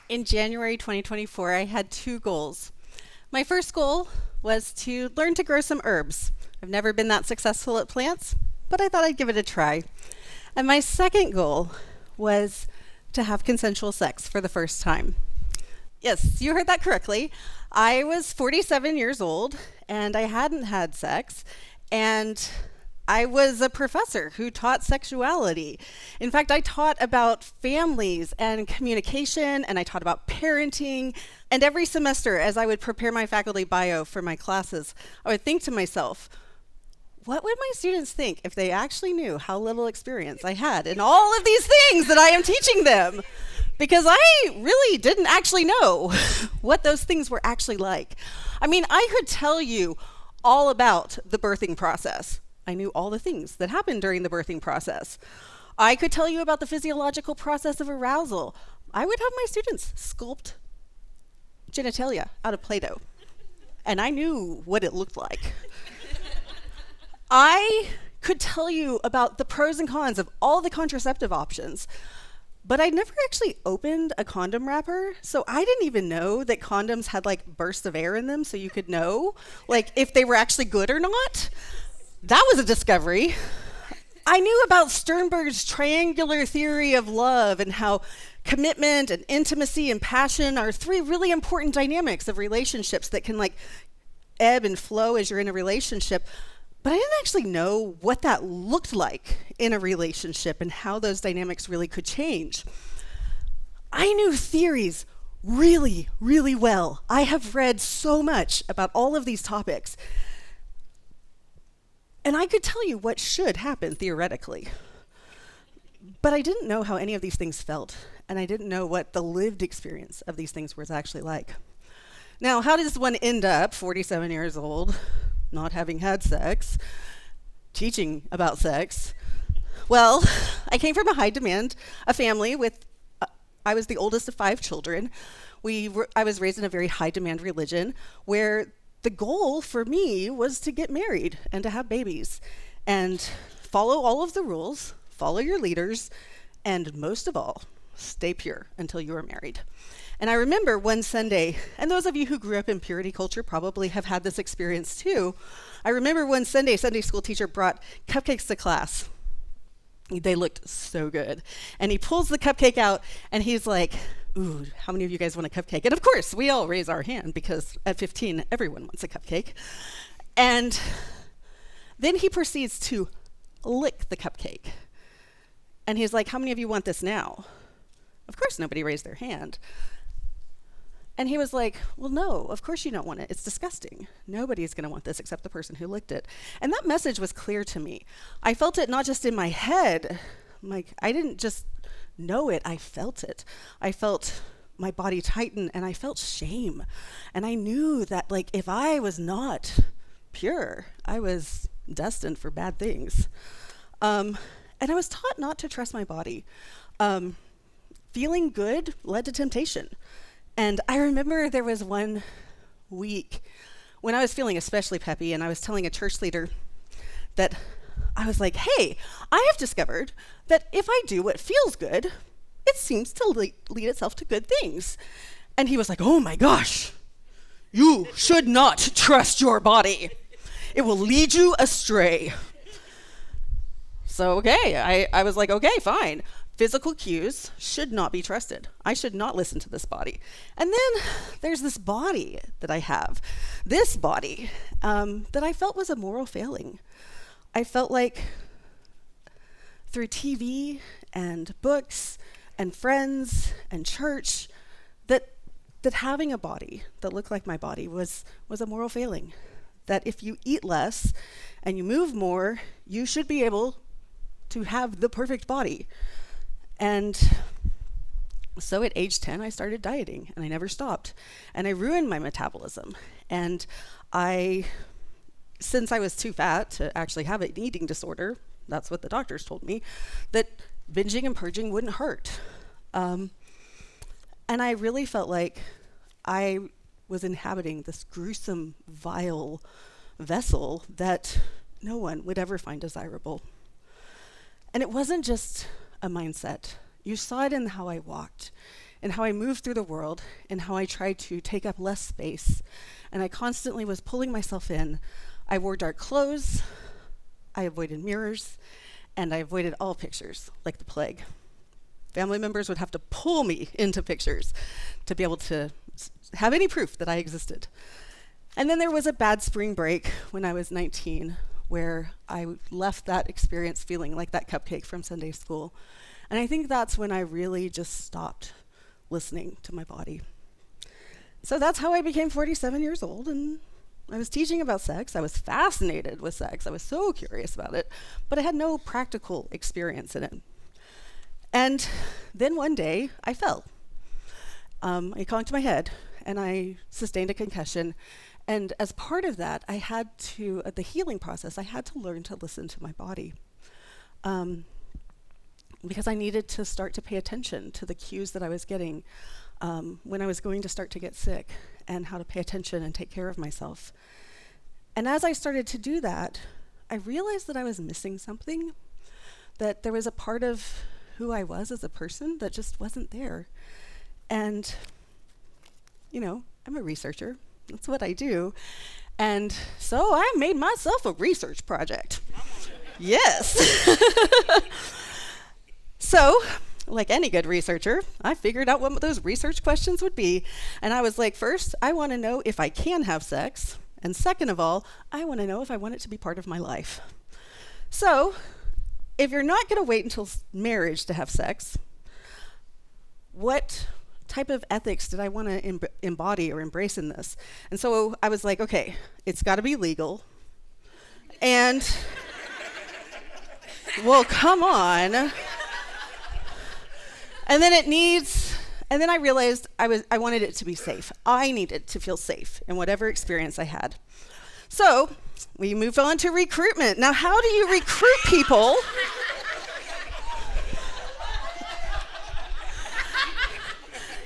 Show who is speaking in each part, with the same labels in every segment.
Speaker 1: In January 2024, I had two goals. My first goal was to learn to grow some herbs. I've never been that successful at plants, but I thought I'd give it a try. And my second goal was to have consensual sex for the first time. Yes, you heard that correctly. I was 47 years old and I hadn't had sex, and I was a professor who taught sexuality. In fact, I taught about families and communication, and I taught about parenting. And every semester, as I would prepare my faculty bio for my classes, I would think to myself, what would my students think if they actually knew how little experience I had in all of these things that I am teaching them? Because I really didn't actually know what those things were actually like. I mean, I could tell you all about the birthing process. I knew all the things that happened during the birthing process. I could tell you about the physiological process of arousal. I would have my students sculpt genitalia out of Play-Doh, and I knew what it looked like. I could tell you about the pros and cons of all the contraceptive options, but I never actually opened a condom wrapper, so I didn't even know that condoms had like bursts of air in them so you could know like if they were actually good or not. That was a discovery. I knew about Sternberg's triangular theory of love and how commitment and intimacy and passion are three really important dynamics of relationships that can like ebb and flow as you're in a relationship. But I didn't actually know what that looked like in a relationship and how those dynamics really could change. I knew theories really, really well. I have read so much about all of these topics. And I could tell you what should happen theoretically. But I didn't know how any of these things felt, and I didn't know what the lived experience of these things was actually like. Now, how does one end up 47 years old, not having had sex, teaching about sex? Well, I came from a family with, I was the oldest of 5 children. I was raised in a very high demand religion where the goal for me was to get married and to have babies and follow all of the rules, follow your leaders, and most of all, stay pure until you are married. And I remember one Sunday, and those of you who grew up in purity culture probably have had this experience too. I remember one Sunday school teacher brought cupcakes to class. They looked so good. And he pulls the cupcake out and he's like, ooh, how many of you guys want a cupcake? And of course, we all raise our hand because at 15, everyone wants a cupcake. And then he proceeds to lick the cupcake. And he's like, how many of you want this now? Of course, nobody raised their hand. And he was like, well, no, of course you don't want it. It's disgusting. Nobody's going to want this except the person who licked it. And that message was clear to me. I felt it not just in my head. Like, I didn't just know it, I felt it. I felt my body tighten and I felt shame. And I knew that like if I was not pure, I was destined for bad things. And I was taught not to trust my body. Feeling good led to temptation. And I remember there was one week when I was feeling especially peppy and I was telling a church leader that I was like, hey, I have discovered that if I do what feels good, it seems to lead itself to good things. And he was like, oh my gosh, you should not trust your body. It will lead you astray. So, okay, I was like, okay, fine. Physical cues should not be trusted. I should not listen to this body. And then there's this body that I have, this body that I felt was a moral failing. I felt like through TV and books and friends and church that having a body that looked like my body was a moral failing. That if you eat less and you move more, you should be able to have the perfect body. And so at age 10, I started dieting and I never stopped. And I ruined my metabolism. And since I was too fat to actually have an eating disorder, that's what the doctors told me, that binging and purging wouldn't hurt. And I really felt like I was inhabiting this gruesome, vile vessel that no one would ever find desirable. And it wasn't just a mindset. You saw it in how I walked, and how I moved through the world and how I tried to take up less space. And I constantly was pulling myself in. I wore dark clothes, I avoided mirrors, and I avoided all pictures like the plague. Family members would have to pull me into pictures to be able to have any proof that I existed. And then there was a bad spring break when I was 19 where I left that experience feeling like that cupcake from Sunday school. And I think that's when I really just stopped listening to my body. So that's how I became 47 years old, and I was teaching about sex. I was fascinated with sex. I was so curious about it, but I had no practical experience in it. And then one day, I fell. I conked my head, and I sustained a concussion. And as part of that, I had to, the healing process, I had to learn to listen to my body. Because I needed to start to pay attention to the cues that I was getting when I was going to start to get sick, and how to pay attention and take care of myself. And as I started to do that, I realized that I was missing something, that there was a part of who I was as a person that just wasn't there. And, you know, I'm a researcher. That's what I do. And so I made myself a research project. Yes. So, like any good researcher, I figured out what those research questions would be. And I was like, first, I want to know if I can have sex. And second of all, I want to know if I want it to be part of my life. So, if you're not going to wait until marriage to have sex, what type of ethics did I want to embody or embrace in this? And so I was like, okay, it's got to be legal. And, well, come on. And then I realized I wanted it to be safe. I needed to feel safe in whatever experience I had. So we moved on to recruitment. Now, how do you recruit people?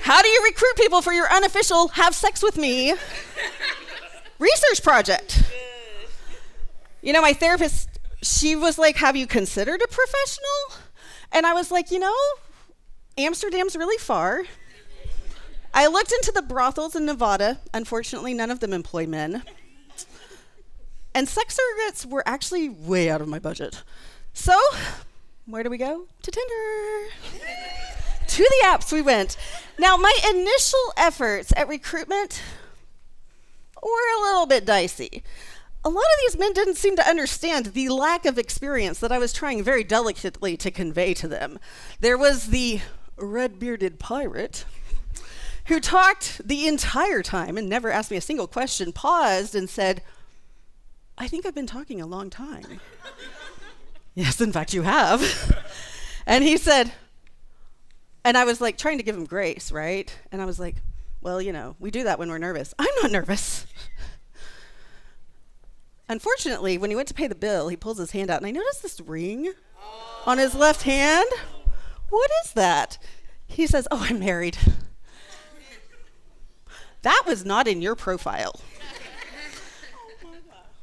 Speaker 1: How do you recruit people for your unofficial have sex with me research project? You know, my therapist, she was like, have you considered a professional? And I was like, you know, Amsterdam's really far. I looked into the brothels in Nevada. Unfortunately, none of them employ men. And sex surrogates were actually way out of my budget. So, where do we go? To Tinder. To the apps we went. Now, my initial efforts at recruitment were a little bit dicey. A lot of these men didn't seem to understand the lack of experience that I was trying very delicately to convey to them. There was the red-bearded pirate who talked the entire time and never asked me a single question, paused and said, I think I've been talking a long time. Yes, in fact, you have. And he said, and I was like trying to give him grace, right? And I was like, well, you know, we do that when we're nervous. I'm not nervous. Unfortunately, when he went to pay the bill, he pulls his hand out, and I noticed this ring on his left hand. What is that? He says, oh, I'm married. That was not in your profile.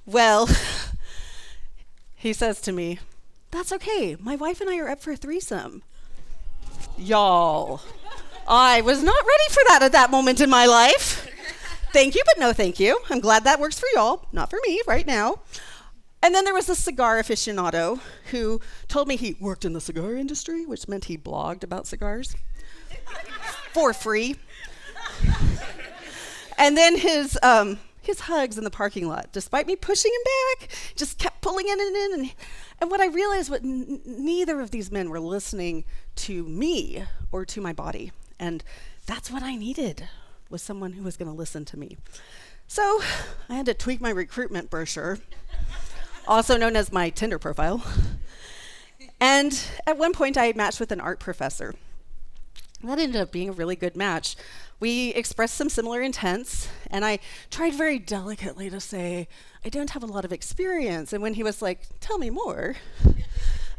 Speaker 1: Well, he says to me, that's okay. My wife and I are up for a threesome. Y'all, I was not ready for that at that moment in my life. Thank you, but no thank you. I'm glad that works for y'all, not for me right now. And then there was a cigar aficionado who told me he worked in the cigar industry, which meant he blogged about cigars for free. And then his hugs in the parking lot, despite me pushing him back, just kept pulling in and in. And what I realized was neither of these men were listening to me or to my body. And that's what I needed, was someone who was going to listen to me. So I had to tweak my recruitment brochure, also known as my Tinder profile. And at one point I matched with an art professor. That ended up being a really good match. We expressed some similar intents, and I tried very delicately to say, I don't have a lot of experience. And when he was like, tell me more,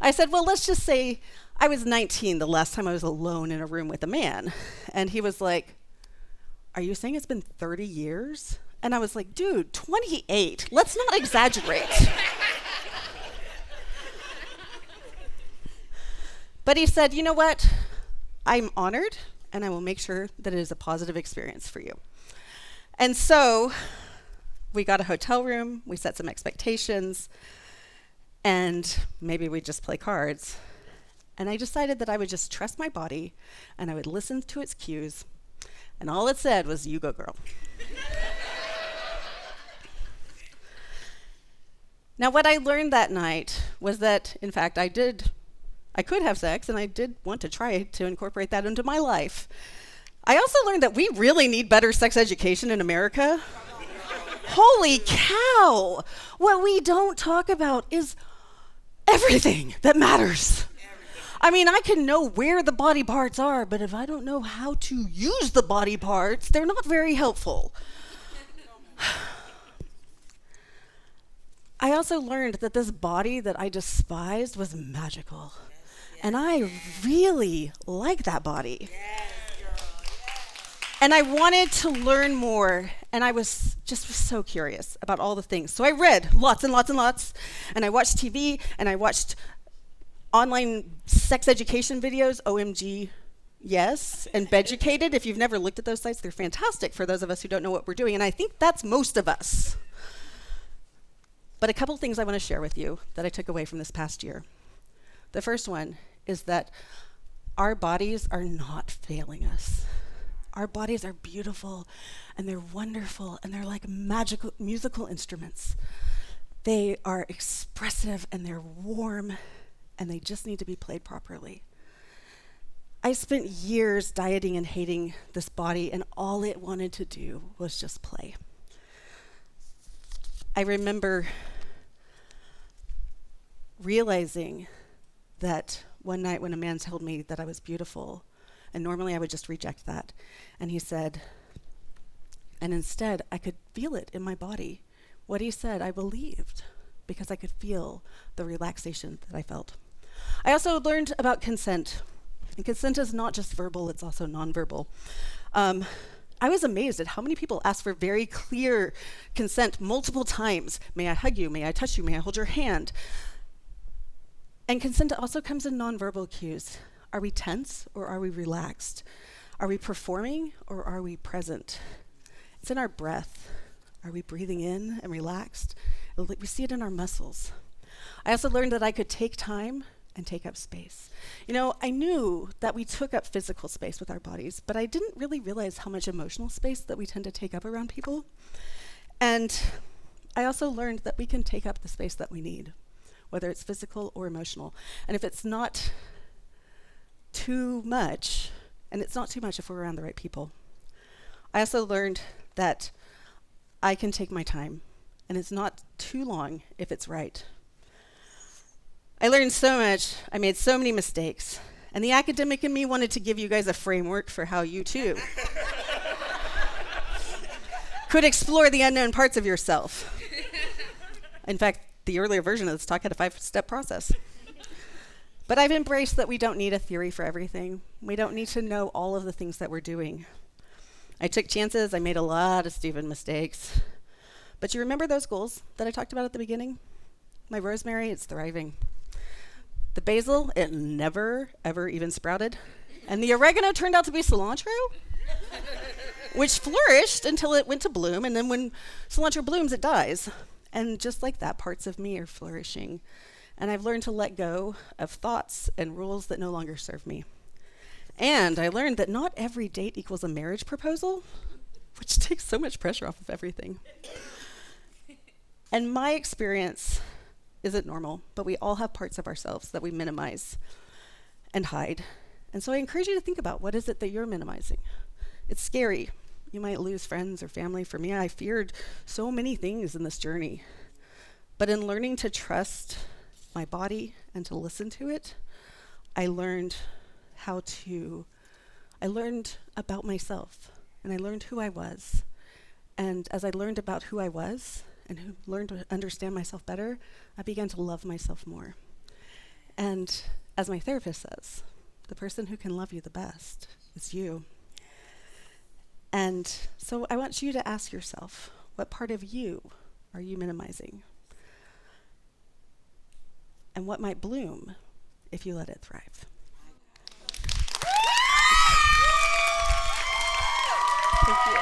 Speaker 1: I said, well, let's just say I was 19 the last time I was alone in a room with a man. And he was like, are you saying it's been 30 years? And I was like, dude, 28. Let's not exaggerate. But he said, you know what? I'm honored and I will make sure that it is a positive experience for you. And so we got a hotel room, we set some expectations, and maybe we just play cards. And I decided that I would just trust my body and I would listen to its cues. And all it said was, "You go, girl." Now, what I learned that night was that, in fact, I could have sex, and I did want to try to incorporate that into my life. I also learned that we really need better sex education in America. Holy cow! What we don't talk about is everything that matters. I mean, I can know where the body parts are, but if I don't know how to use the body parts, they're not very helpful. I also learned that this body that I despised was magical. And I really like that body. And I wanted to learn more, and I was so curious about all the things. So I read lots and lots and lots, and I watched TV, and I watched online sex education videos, OMG, yes, and Beducated. If you've never looked at those sites, they're fantastic for those of us who don't know what we're doing, and I think that's most of us. But a couple things I want to share with you that I took away from this past year. The first one is that our bodies are not failing us. Our bodies are beautiful, and they're wonderful, and they're like magical musical instruments. They are expressive, and they're warm, and they just need to be played properly. I spent years dieting and hating this body, and all it wanted to do was just play. I remember realizing that one night when a man told me that I was beautiful, and normally I would just reject that, and he said, and instead I could feel it in my body. What he said I believed because I could feel the relaxation that I felt. I also learned about consent, and consent is not just verbal, it's also nonverbal. I was amazed at how many people ask for very clear consent multiple times. May I hug you? May I touch you? May I hold your hand? And consent also comes in nonverbal cues. Are we tense or are we relaxed? Are we performing or are we present? It's in our breath. Are we breathing in and relaxed? We see it in our muscles. I also learned that I could take time and take up space. You know, I knew that we took up physical space with our bodies, but I didn't really realize how much emotional space that we tend to take up around people. And I also learned that we can take up the space that we need, whether it's physical or emotional. And if it's not too much, and it's not too much if we're around the right people. I also learned that I can take my time, and it's not too long if it's right. I learned so much, I made so many mistakes, and the academic in me wanted to give you guys a framework for how you too could explore the unknown parts of yourself. In fact, the earlier version of this talk had a 5-step process. But I've embraced that we don't need a theory for everything. We don't need to know all of the things that we're doing. I took chances, I made a lot of stupid mistakes. But you remember those goals that I talked about at the beginning? My rosemary, it's thriving. The basil, it never, ever even sprouted. And the oregano turned out to be cilantro, which flourished until it went to bloom. And then when cilantro blooms, it dies. And just like that, parts of me are flourishing. And I've learned to let go of thoughts and rules that no longer serve me. And I learned that not every date equals a marriage proposal, which takes so much pressure off of everything. And my experience isn't normal, but we all have parts of ourselves that we minimize and hide. And so I encourage you to think about, what is it that you're minimizing? It's scary. You might lose friends or family. For me, I feared so many things in this journey. But in learning to trust my body and to listen to it, I learned about myself, and I learned who I was. And as I learned about who I was and learned to understand myself better, I began to love myself more. And as my therapist says, the person who can love you the best is you. And so I want you to ask yourself, what part of you are you minimizing? And what might bloom if you let it thrive? Thank you.